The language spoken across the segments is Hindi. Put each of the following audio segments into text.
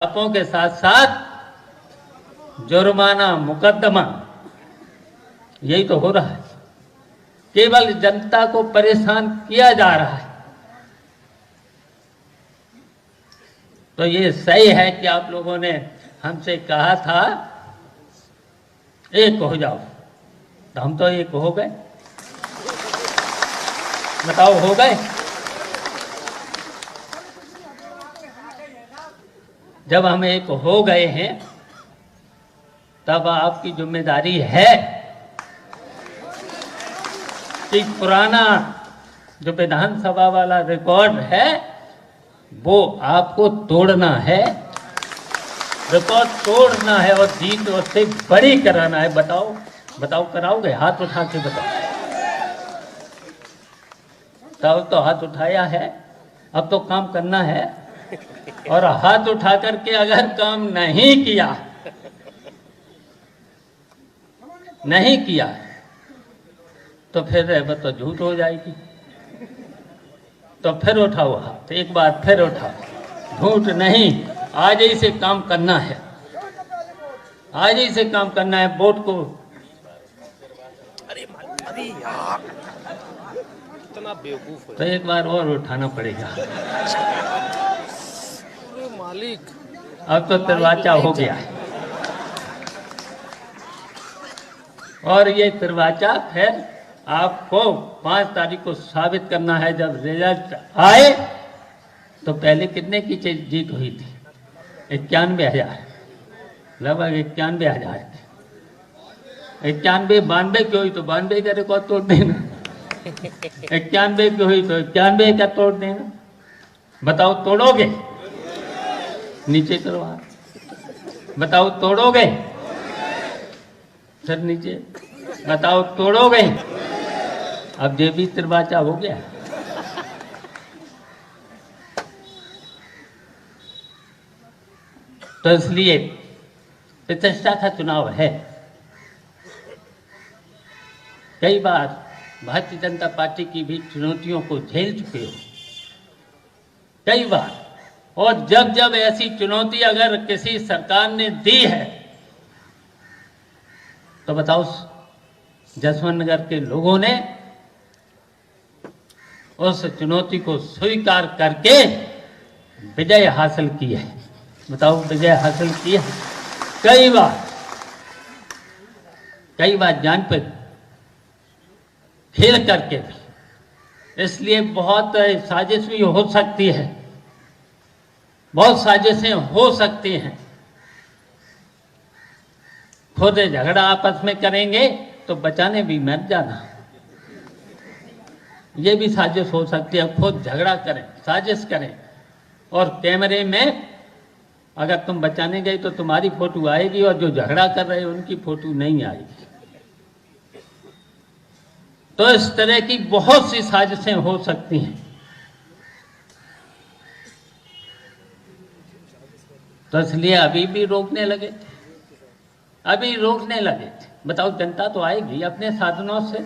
बातों के साथ साथ जुर्माना मुकदमा यही तो हो रहा है। केवल जनता को परेशान किया जा रहा है। तो ये सही है कि आप लोगों ने हमसे कहा था एक हो जाओ, तो हम तो एक हो गए। बताओ हो गए? जब हम एक हो गए हैं तब आपकी जिम्मेदारी है कि पुराना जो विधानसभा वाला रिकॉर्ड है वो आपको तोड़ना है, रिकॉर्ड तोड़ना है और जीत उससे बड़ी कराना है। बताओ बताओ, कराओगे? हाथ उठा के बताओ। तब तो हाथ उठाया है, अब तो काम करना है। और हाथ उठा करके अगर काम नहीं किया तो फिर तो झूठ हो जाएगी। तो फिर उठाओ हाथ, एक बार फिर उठाओ। झूठ नहीं, आज ही से काम करना है, आज ही से काम करना है। वोट को अरे यार इतना बेवकूफ है। तो एक बार और उठाना पड़ेगा। अरे मालिक, अब तो दरवाजा हो गया है और ये दरवाजा फिर आपको 5 तारीख को साबित करना है। जब रिजल्ट आए तो पहले कितने की जीत हुई थी? 91,000, लगभग 91,000 थे। 91, 92 की हुई तो 92 का रिकॉर्ड तोड़ देना, 91 की हुई तो 91 का तोड़ देना। बताओ तोड़ोगे? नीचे करो हाथ। बताओ तोड़ोगे? सर नीचे। बताओ तोड़ोगे? अब ये भी दरवाजा हो गया। तो इसलिए प्रतिष्ठा का चुनाव है। कई बार भारतीय जनता पार्टी की भी चुनौतियों को झेल चुके हो, कई बार। और जब जब ऐसी चुनौती अगर किसी सरकार ने दी है तो बताओ जसवंत नगर के लोगों ने उस चुनौती को स्वीकार करके विजय हासिल की है। बताओ विजय हासिल की है। कई बार जान पर खेल करके भी। इसलिए बहुत साजिश भी हो सकती है, बहुत साजिशें हो सकती हैं। खुद झगड़ा आपस में करेंगे तो बचाने भी मत जाना, ये भी साजिश हो सकती है। खुद झगड़ा करें, साजिश करें और कैमरे में अगर तुम बचाने गए तो तुम्हारी फोटो आएगी और जो झगड़ा कर रहे हैं उनकी फोटो नहीं आएगी। तो इस तरह की बहुत सी साजिशें हो सकती हैं। तो इसलिए अभी भी रोकने लगे थे, बताओ जनता तो आएगी अपने साधनों से,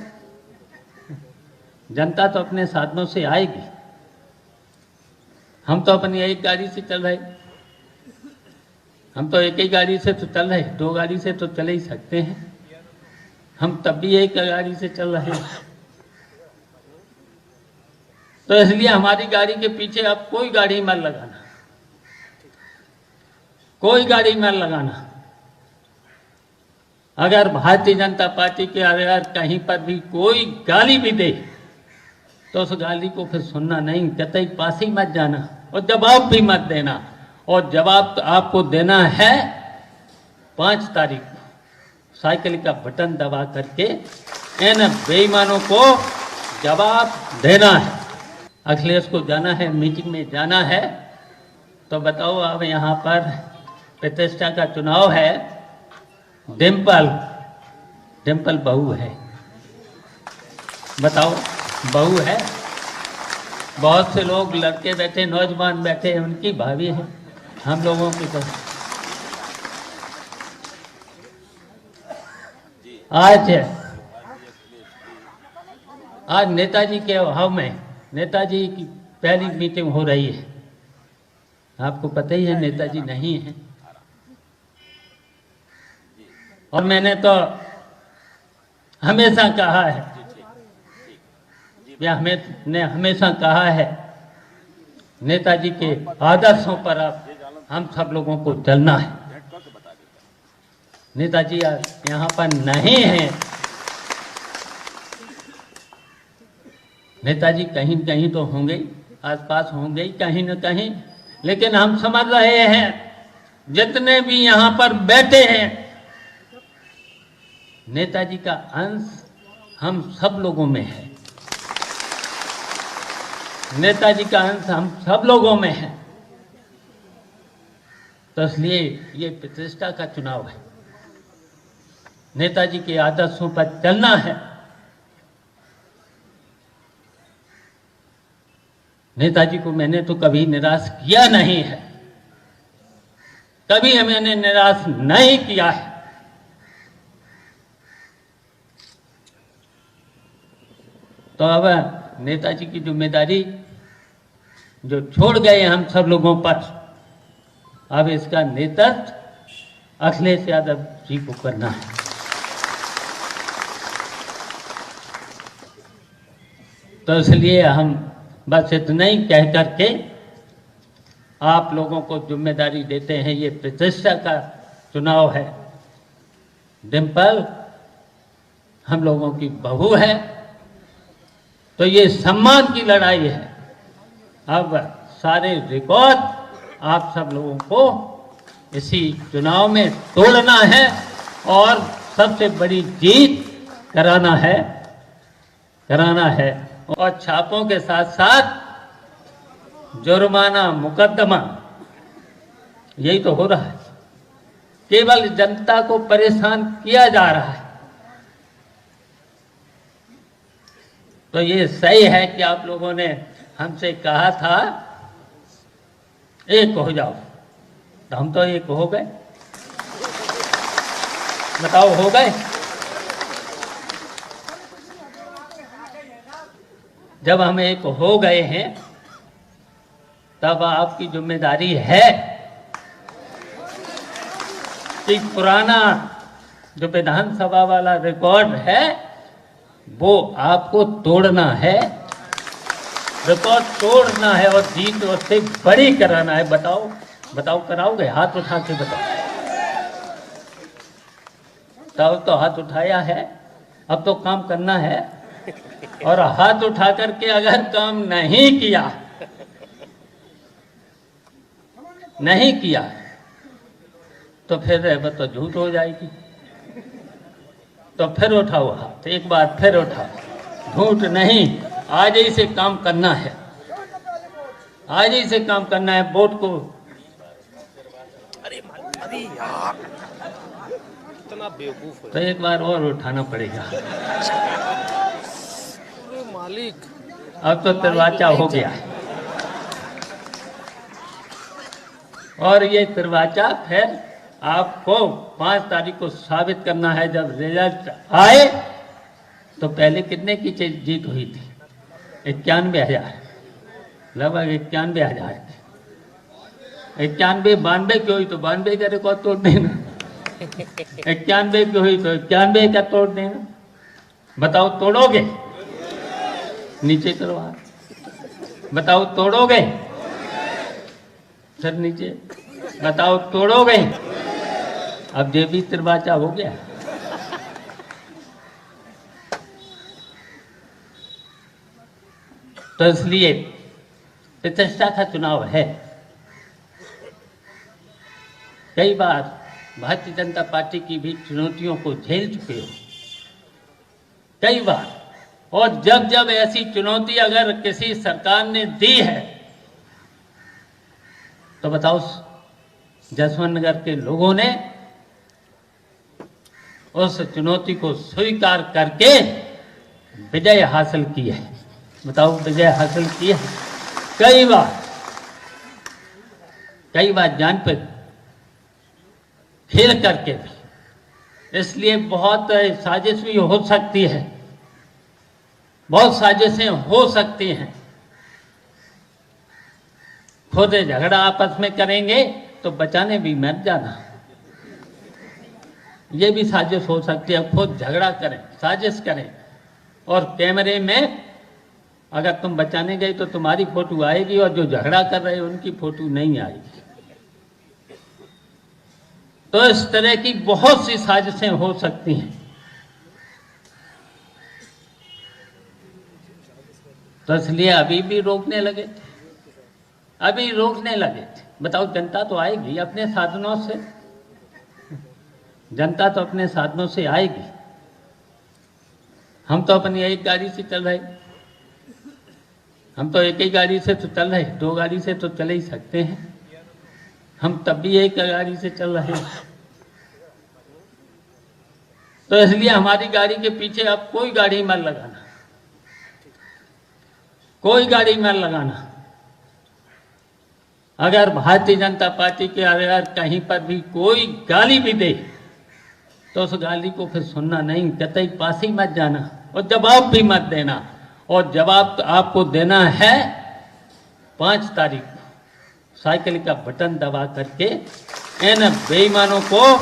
जनता तो अपने साधनों से आएगी। हम तो अपनी एक गाड़ी से चल रहे, हम तो एक ही गाड़ी से तो चल रहे, 2 गाड़ी से तो चल ही सकते हैं। हम तब भी एक गाड़ी से चल रहे हैं। तो इसलिए हमारी गाड़ी के पीछे अब कोई गाड़ी मत लगाना, कोई गाड़ी मत लगाना। अगर भारतीय जनता पार्टी के अगर कहीं पर भी कोई गाली भी दे तो उस गाली को फिर सुनना नहीं, कतई पास ही मत जाना और जवाब भी मत देना। और जवाब तो आपको देना है 5 तारीख को साइकिल का बटन दबा करके इन बेईमानों को जवाब देना है। अखिलेश को जाना है, मीटिंग में जाना है। तो बताओ अब यहाँ पर प्रतिष्ठा का चुनाव है। डिम्पल बहू है, बताओ बहू है। बहुत से लोग लड़के बैठे, नौजवान बैठे, उनकी भाभी है, हम लोगों की तरह। आज नेताजी के अभाव में नेताजी की पहली मीटिंग हो रही है आपको पता ही है नेताजी नहीं है। और मैंने तो हमेशा कहा है, या हमने हमेशा कहा है, नेताजी के आदर्शों पर अब हम सब लोगों को चलना है। नेताजी यहाँ पर नहीं है, नेताजी कहीं कहीं तो होंगे, आसपास होंगे कहीं न कहीं, लेकिन हम समझ रहे हैं जितने भी यहाँ पर बैठे हैं, नेताजी का अंश हम सब लोगों में है। नेताजी का अंश हम सब लोगों में है। तो इसलिए ये प्रतिष्ठा का चुनाव है। नेताजी के आदर्शों पर चलना है। नेताजी को मैंने तो कभी निराश किया नहीं है, कभी मैंने निराश नहीं किया है। तो अब नेताजी की जिम्मेदारी जो छोड़ गए हम सब लोगों पर, अब इसका नेतृत्व अखिलेश यादव जी को करना है। तो इसलिए हम बस इतना ही कह करके आप लोगों को जिम्मेदारी देते हैं। ये प्रतिष्ठा का चुनाव है। डिम्पल हम लोगों की बहू है, तो ये सम्मान की लड़ाई है। अब सारे रिकॉर्ड आप सब लोगों को इसी चुनाव में तोड़ना है और सबसे बड़ी जीत कराना है। और छापों के साथ साथ जुर्माना, मुकदमा, यही तो हो रहा है। केवल जनता को परेशान किया जा रहा है। तो ये सही है कि आप लोगों ने हमसे कहा था एक हो जाओ, तो हम तो एक हो गए। बताओ, हो गए? जब हम एक हो गए हैं, तब आपकी जिम्मेदारी है कि पुराना जो विधानसभा वाला रिकॉर्ड है वो आपको तोड़ना है, रिकॉर्ड तोड़ना है और जीत उससे बड़ी कराना है। बताओ कराओगे? हाथ उठा के बताओ। तब तो हाथ उठाया है, अब तो काम करना है। और हाथ उठा करके अगर काम नहीं किया तो फिर तो झूठ हो जाएगी। तो फिर उठाओ हाथ, एक बार फिर उठाओ। झूठ नहीं, आज ही से काम करना है। आज ही से काम करना है। वोट को अरे यार, इतना बेवकूफ है। तो एक बार और उठाना पड़ेगा। मालिक, अब तो दरवाजा हो गया है और ये दरवाजा फिर आपको 5 तारीख को साबित करना है। जब रिजल्ट आए तो पहले कितने की जीत हुई थी? 91,000, लगभग 91,000। 91, 92 की हुई तो 92 का रिकॉर्ड तोड़ देना। 91 की हुई तो 91 का तोड़ देना। बताओ तोड़ोगे? नीचे करो हाथ। बताओ तोड़ोगे? सर नीचे। बताओ तोड़ोगे? अब ये भी दरवाजा हो गया। तो इसलिए प्रतिष्ठा का चुनाव है। कई बार भारतीय जनता पार्टी की भी चुनौतियों को झेल चुके हो, कई बार। और जब जब ऐसी चुनौती अगर किसी सरकार ने दी है तो बताओ, जसवंत नगर के लोगों ने उस चुनौती को स्वीकार करके विजय हासिल की है। बताओ, विजय हासिल की है। कई बार जान पे खेल करके भी। इसलिए बहुत साजिश भी हो सकती है, बहुत साजिशें हो सकती हैं। खुद झगड़ा आपस में करेंगे तो बचाने भी मर जाना। ये भी साजिश हो सकती है, खुद झगड़ा करें, साजिश करें, और कैमरे में अगर तुम बचाने गए तो तुम्हारी फोटो आएगी और जो झगड़ा कर रहे हैं उनकी फोटो नहीं आएगी। तो इस तरह की बहुत सी साजिशें हो सकती हैं। तो इसलिए अभी भी रोकने लगे थे, अभी रोकने लगे थे। बताओ, जनता तो आएगी अपने साधनों से, जनता तो अपने साधनों से आएगी। हम तो अपनी एक गाड़ी से चल रहे, हम तो एक ही गाड़ी से तो चल रहे, दो गाड़ी से तो चल ही सकते हैं। हम तब भी एक गाड़ी से चल रहे हैं। तो इसलिए हमारी गाड़ी के पीछे अब कोई गाड़ी मत लगाना, कोई गाड़ी मत लगाना। अगर भारतीय जनता पार्टी के अगर कहीं पर भी कोई गाली भी दे तो उस गाली को फिर सुनना नहीं, कतई पास ही मत जाना और जवाब भी मत देना। और जवाब तो आपको देना है 5 तारीख को साइकिल का बटन दबा करके इन बेईमानों को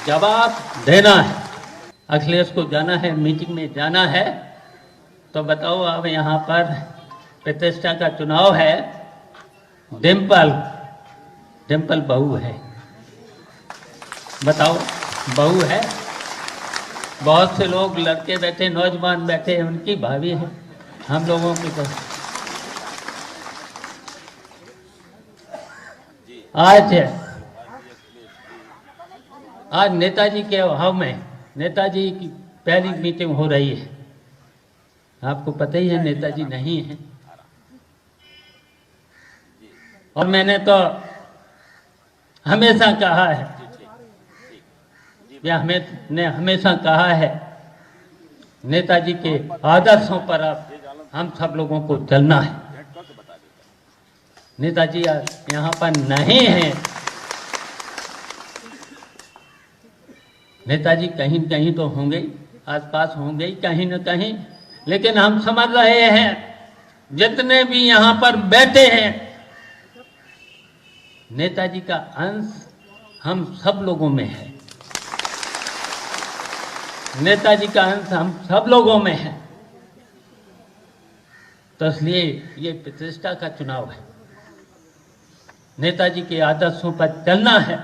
जवाब देना है। अखिलेश को जाना है, मीटिंग में जाना है। तो बताओ, अब यहाँ पर प्रतिष्ठा का चुनाव है, डिम्पल बहू है, बताओ बहू है। बहुत से लोग लड़के बैठे, नौजवान बैठे, उनकी भाभी है, हम लोगों की तो। आज नेताजी के अभाव में नेताजी की पहली मीटिंग हो रही है। आपको पता ही है नेताजी नहीं है। और मैंने तो हमेशा कहा है, या हमने हमेशा कहा है, नेताजी के आदर्शों पर अब हम सब लोगों को चलना है। नेताजी यहाँ पर नहीं है, नेताजी कहीं कहीं तो होंगे, आसपास होंगे कहीं न कहीं, लेकिन हम समझ रहे हैं जितने भी यहाँ पर बैठे हैं, नेताजी का अंश हम सब लोगों में है, नेताजी का अंश हम सब लोगों में है। तो इसलिए ये प्रतिष्ठा का चुनाव है, नेताजी के आदर्शों पर चलना है।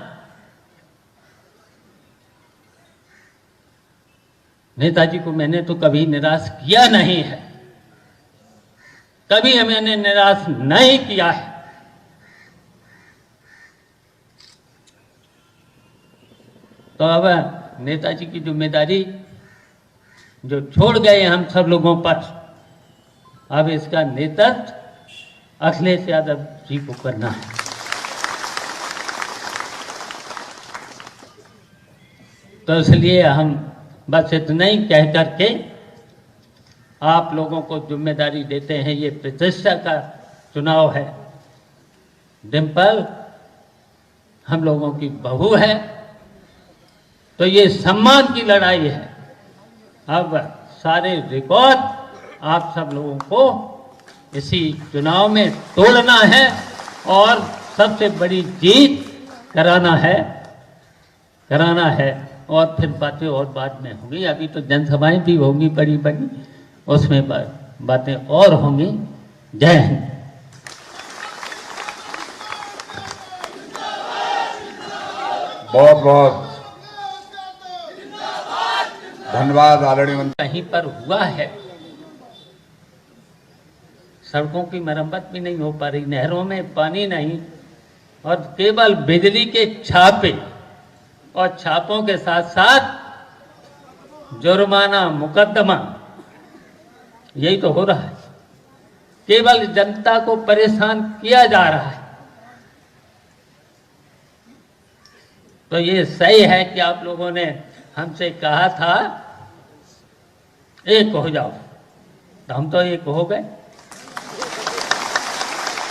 नेताजी को मैंने तो कभी निराश किया नहीं है, कभी मैंने निराश नहीं किया है। तो अब नेताजी की जिम्मेदारी जो छोड़ गए हम सब लोगों पर, अब इसका नेतृत्व अखिलेश यादव जी को करना है। तो इसलिए हम बस इतना ही कह करके आप लोगों को जिम्मेदारी देते हैं। ये प्रतिष्ठा का चुनाव है, डिम्पल हम लोगों की बहू है, तो ये सम्मान की लड़ाई है। अब सारे रिकॉर्ड आप सब लोगों को इसी चुनाव में तोड़ना है और सबसे बड़ी जीत कराना है। और फिर बातें और बाद में होंगी, अभी तो जनसभाएं भी होंगी बड़ी बड़ी, उसमें बातें और होंगी। जय हिंद। बहुत बहुत धन्यवाद आदरणीय मंत्री। कहीं पर हुआ है, सड़कों की मरम्मत भी नहीं हो पा रही, नहरों में पानी नहीं, और केवल बिजली के छापे, और छापों के साथ साथ जुर्माना, मुकदमा, यही तो हो रहा है। केवल जनता को परेशान किया जा रहा है। तो ये सही है कि आप लोगों ने हमसे कहा था एक हो जाओ, तो हम तो एक हो गए।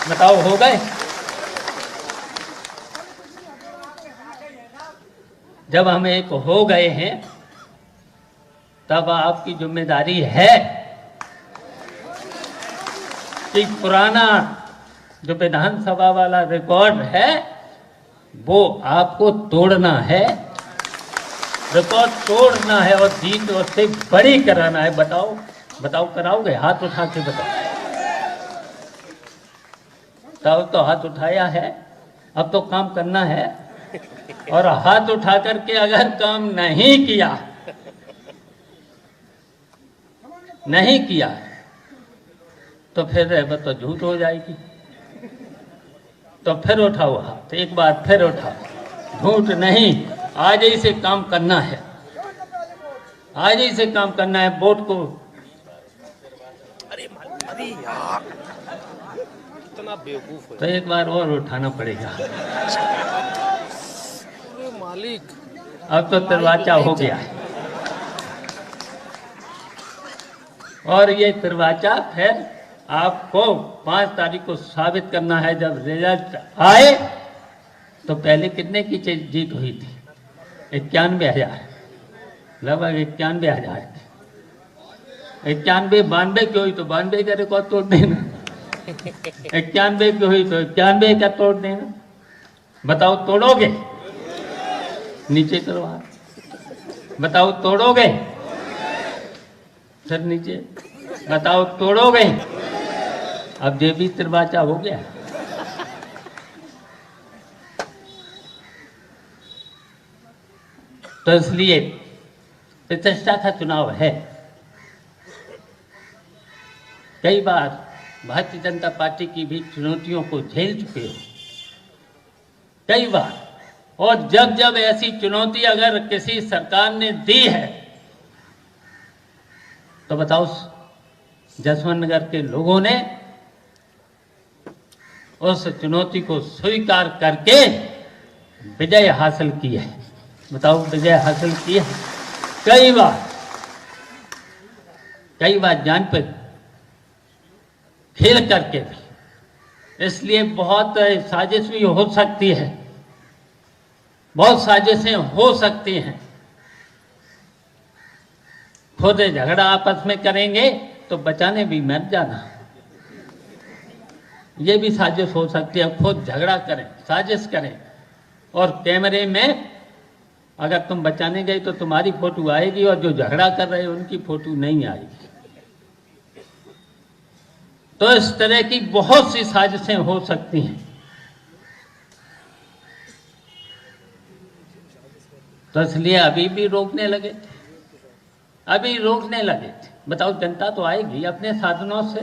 बताओ, हो गए? जब हम एक हो गए हैं तब आपकी जिम्मेदारी है कि पुराना जो विधानसभा वाला रिकॉर्ड है वो आपको तोड़ना है, रिकॉर्ड तोड़ना है और जीत उससे बड़ी कराना है। बताओ बताओ, कराओगे? हाथ उठा के बताओ। तब तो हाथ उठाया है, अब तो काम करना है। और हाथ उठा करके अगर काम नहीं किया तो फिर तो झूठ हो जाएगी। तो फिर उठाओ हाथ, एक बार फिर उठाओ। झूठ नहीं, आज ही से काम करना है, आज ही से काम करना है। वोट को अरे यार, कितना बेवकूफ है। तो एक बार और उठाना पड़ेगा। अरे मालिक, अब तो दरवाजा हो गया है और ये दरवाजा फिर आपको 5 तारीख को साबित करना है। जब रिजल्ट आए तो पहले कितने की जीत हुई थी? 91,000, लगभग 91,000 थी। 91, 92 की हुई तो 92 का रिकॉर्ड तोड़ देना, 91 की हुई तो 91 का तोड़ देना। बताओ तोड़ोगे? नीचे करो हाथ। बताओ तोड़ोगे? सर नीचे। बताओ तोड़ोगे? अब ये भी दरवाजा हो गया। तो इसलिए प्रतिष्ठा का चुनाव है। कई बार भारतीय जनता पार्टी की भी चुनौतियों को झेल चुके हो, कई बार। और जब जब ऐसी चुनौती अगर किसी सरकार ने दी है तो बताओ जसवंत नगर के लोगों ने उस चुनौती को स्वीकार करके विजय हासिल की है। बताओ विजय हासिल की है कई बार जान पे खेल करके भी। इसलिए बहुत साजिश भी हो सकती है, बहुत साजिशें हो सकती हैं। खुद झगड़ा आपस में करेंगे तो बचाने भी मत जाना, ये भी साजिश हो सकती है। खुद झगड़ा करें, साजिश करें और कैमरे में अगर तुम बचाने गए तो तुम्हारी फोटो आएगी और जो झगड़ा कर रहे हैं उनकी फोटो नहीं आएगी। तो इस तरह की बहुत सी साजिशें हो सकती हैं। तो इसलिए अभी भी रोकने लगे थे, बताओ जनता तो आएगी अपने साधनों से,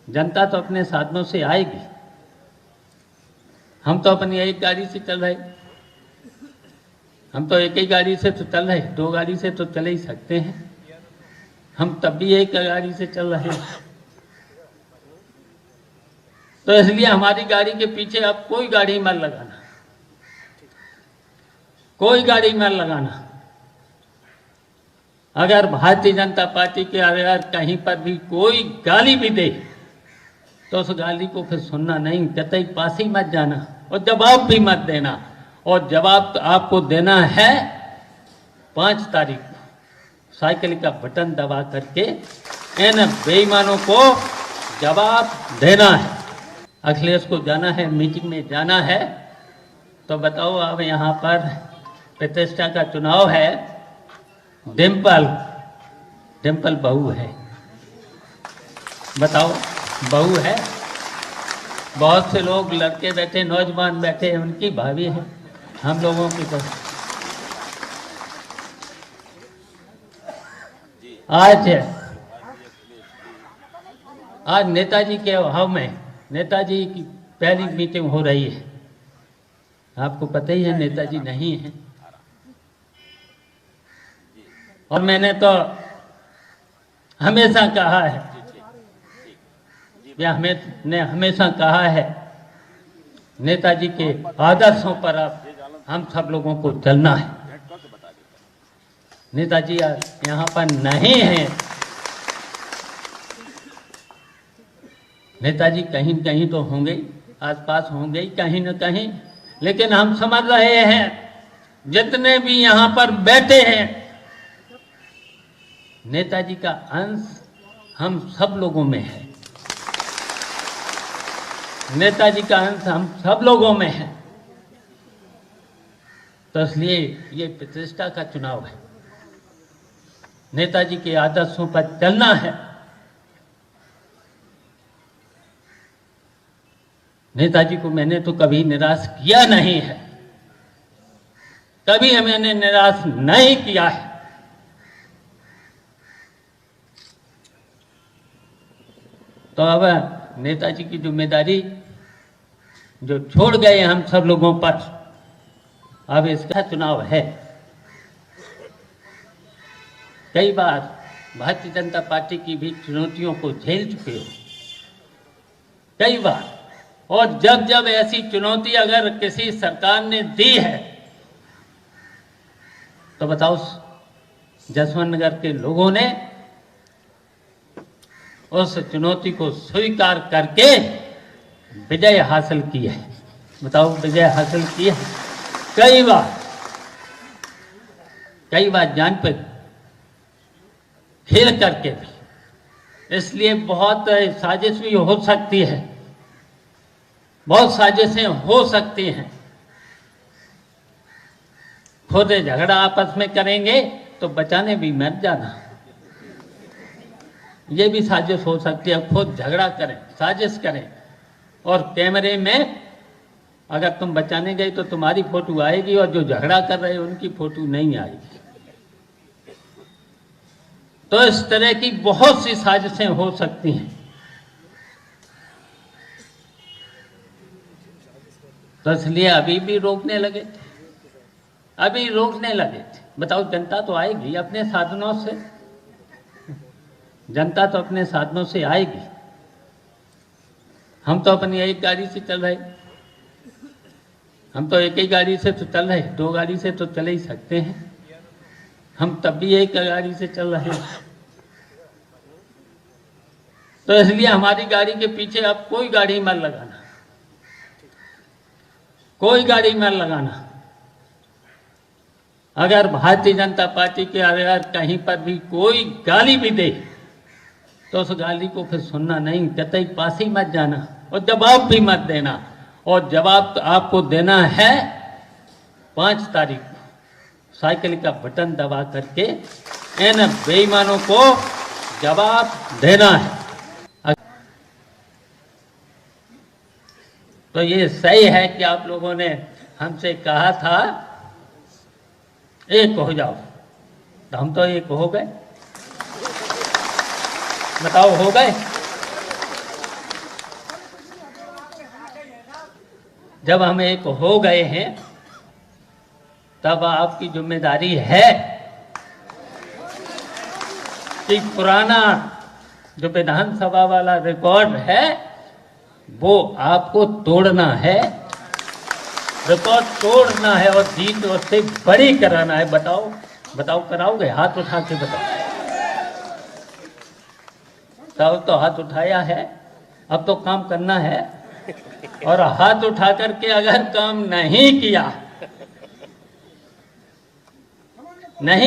जनता तो अपने साधनों से आएगी। हम तो अपनी एक गाड़ी से चल रहे, हम तो एक ही गाड़ी से तो चल रहे, 2 गाड़ी से तो चल ही सकते हैं। हम तब भी एक गाड़ी से चल रहे हैं। तो इसलिए हमारी गाड़ी के पीछे अब कोई गाड़ी मत लगाना, कोई गाड़ी मत लगाना। अगर भारतीय जनता पार्टी के अगर कहीं पर भी कोई गाली भी दे तो उस गाली को फिर सुनना नहीं, कतई पास ही मत जाना और जवाब भी मत देना। और जवाब आपको देना है 5 तारीख को साइकिल का बटन दबा करके इन बेईमानों को जवाब देना है। अखिलेश को जाना है, मीटिंग में जाना है। तो बताओ अब यहाँ पर प्रतिष्ठा का चुनाव है, डिम्पल बहू है। बताओ बहू है। बहुत से लोग लड़के बैठे, नौजवान बैठे, उनकी भाभी है, हम लोगों की तरह। आज नेताजी के अभाव में नेताजी की पहली मीटिंग हो रही है। आपको पता ही है नेताजी नहीं है। और मैंने तो हमेशा कहा है, हमेशा कहा है, नेताजी के आदर्शों पर अब हम सब लोगों को चलना है। नेताजी यहाँ पर नहीं है, नेताजी कहीं कहीं तो होंगे, आसपास होंगे कहीं न कहीं, लेकिन हम समझ रहे हैं जितने भी यहाँ पर बैठे हैं नेताजी का अंश हम सब लोगों में है। नेताजी का अंश हम सब लोगों में है, तो इसलिए ये प्रतिष्ठा का चुनाव है। नेताजी के आदर्शों पर चलना है। नेताजी को मैंने तो कभी निराश किया नहीं है, कभी मैंने निराश नहीं किया है। तो अब नेताजी की जिम्मेदारी जो छोड़ गए हम सब लोगों पर, अब इसका चुनाव है। कई बार भारतीय जनता पार्टी की भी चुनौतियों को झेल चुके हो, कई बार, और जब जब ऐसी चुनौती अगर किसी सरकार ने दी है तो बताओ, जसवंत नगर के लोगों ने उस चुनौती को स्वीकार करके विजय हासिल की है। बताओ, विजय हासिल की है कई बार जान पे खेल करके भी। इसलिए बहुत साजिश भी हो सकती है, बहुत साजिशें हो सकती हैं। खुद झगड़ा आपस में करेंगे तो बचाने भी मर जाना, ये भी साजिश हो सकती है। खुद झगड़ा करें, साजिश करें, और कैमरे में अगर तुम बचाने गए तो तुम्हारी फोटो आएगी और जो झगड़ा कर रहे हैं उनकी फोटो नहीं आएगी। तो इस तरह की बहुत सी साजिशें हो सकती हैं। तो इसलिए अभी भी रोकने लगे थे, अभी रोकने लगे थे। बताओ, जनता तो आएगी अपने साधनों से, जनता तो अपने साधनों से आएगी। हम तो अपनी एक गाड़ी से चल रहे, हम तो एक ही गाड़ी से तो चल रहे, दो गाड़ी से तो चल ही सकते हैं। हम तब भी एक गाड़ी से चल रहे हैं। तो इसलिए हमारी गाड़ी के पीछे अब कोई गाड़ी मत लगाना, कोई गाड़ी मत लगाना। अगर भारतीय जनता पार्टी के अगर कहीं पर भी कोई गाली भी दे तो उस गाली को फिर सुनना नहीं, कतई पास ही मत जाना और जवाब भी मत देना। और जवाब तो आपको देना है 5 तारीख को साइकिल का बटन दबा करके इन बेईमानों को जवाब देना है। तो ये सही है कि आप लोगों ने हमसे कहा था एक हो जाओ, तो हम तो एक हो गए। बताओ, हो गए? जब हम एक हो गए हैं तब आपकी जिम्मेदारी है कि पुराना जो विधानसभा वाला रिकॉर्ड है वो आपको तोड़ना है, रिकॉर्ड तोड़ना है और जीत उससे बड़ी कराना है। बताओ, बताओ, कराओगे? हाथ उठा के बताओ। तब तो हाथ उठाया है, अब तो काम करना है। और हाथ उठा करके अगर काम नहीं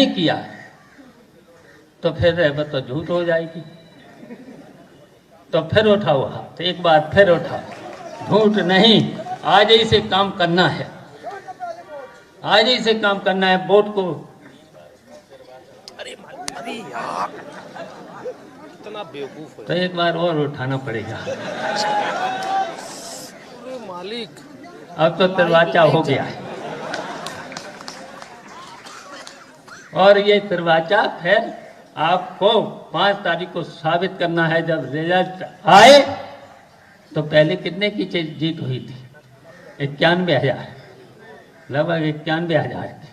किया तो फिर तो झूठ हो जाएगी। तो फिर उठाओ हाथ, एक बार फिर उठाओ। झूठ नहीं, आज ही से काम करना है, आज ही से काम करना है। वोट को अरे यार, इतना बेवकूफ है। तो एक बार और उठाना पड़ेगा। अरे मालिक, अब तो दरवाजा हो गया है, और ये दरवाजा फिर आपको 5 तारीख को साबित करना है। जब रिजल्ट आए तो पहले कितने की जीत हुई थी? 91,000, लगभग 91,000 की।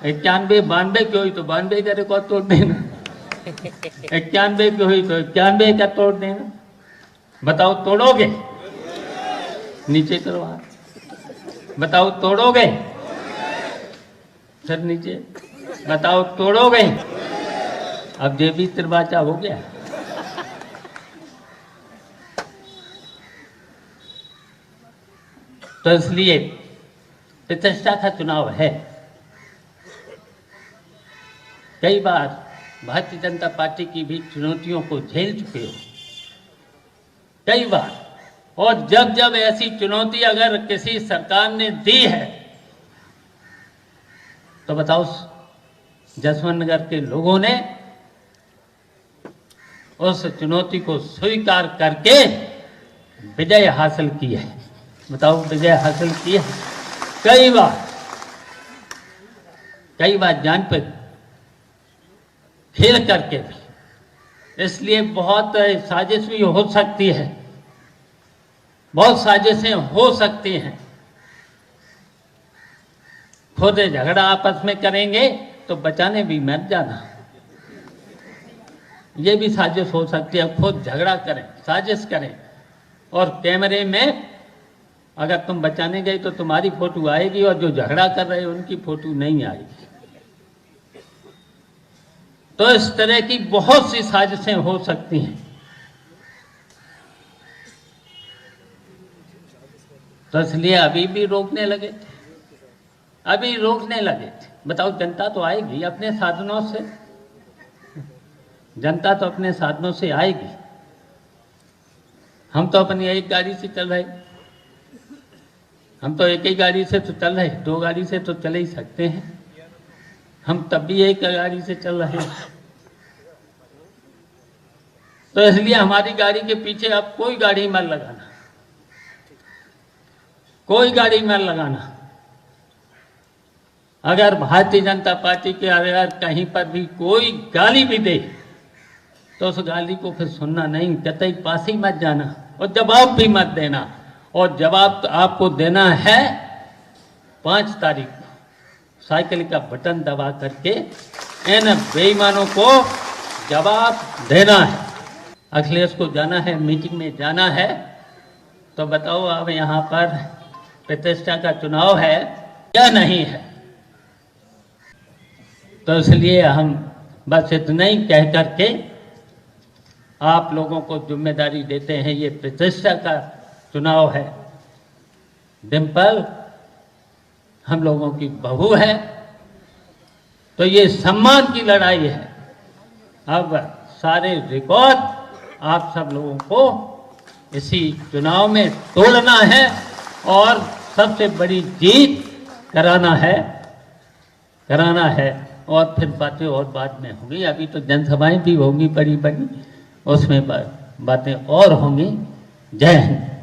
91, 92 की हुई तो 92 का रिकॉर्ड तोड़ देना, 91 की हुई तो 91 का तोड़ देना। बताओ, तोड़ोगे? नीचे करो हाथ। बताओ, तोड़ोगे? सर नीचे। बताओ, तोड़ोगे? अब ये भी दरवाजा हो गया। तो इसलिए प्रतिष्ठा का चुनाव है। कई बार भारतीय जनता पार्टी की भी चुनौतियों को झेल चुके हो, कई बार, और जब जब ऐसी चुनौती अगर किसी सरकार ने दी है तो बताओ जसवंत नगर के लोगों ने उस चुनौती को स्वीकार करके विजय हासिल की है। बताओ विजय हासिल की है कई बार जान पे खेल करके भी। इसलिए बहुत साजिश भी हो सकती है, बहुत साजिशें हो सकती हैं। खुद झगड़ा आपस में करेंगे तो बचाने भी मर जाना, ये भी साजिश हो सकती है। खुद झगड़ा करें, साजिश करें और कैमरे में अगर तुम बचाने गए तो तुम्हारी फोटो आएगी और जो झगड़ा कर रहे हैं उनकी फोटो नहीं आएगी। तो इस तरह की बहुत सी साजिशें हो सकती हैं। तो इसलिए अभी भी रोकने लगे थे, अभी रोकने लगे थे। बताओ जनता तो आएगी अपने साधनों से, जनता तो अपने साधनों से आएगी। हम तो अपनी एक गाड़ी से चल रहे, हम तो एक ही गाड़ी से तो चल रहे, दो गाड़ी से तो चले ही सकते हैं। हम तब भी एक गाड़ी से चल रहे हैं। तो इसलिए हमारी गाड़ी के पीछे अब कोई गाड़ी मत लगाना, कोई गाड़ी मत लगाना। अगर भारतीय जनता पार्टी के अगर कहीं पर भी कोई गाली भी दे तो उस गाली को फिर सुनना नहीं, कतई पास ही मत जाना और जवाब भी मत देना। और जवाब तो आपको देना है 5 तारीख को साइकिल का बटन दबा करके इन बेईमानों को जवाब देना है। अखिलेश को जाना है, मीटिंग में जाना है। तो बताओ अब यहाँ पर प्रतिष्ठा का चुनाव है या नहीं है? तो इसलिए हम बस इतना ही कह करके आप लोगों को जिम्मेदारी देते हैं। ये प्रतिष्ठा का चुनाव है। डिम्पल हम लोगों की बहू है, तो ये सम्मान की लड़ाई है। अब सारे रिकॉर्ड आप सब लोगों को इसी चुनाव में तोड़ना है और सबसे बड़ी जीत कराना है। और फिर बातें और बाद में होंगी। अभी तो जनसभाएं भी होंगी बड़ी बड़ी, उसमें बातें और होंगी। जय हिंद।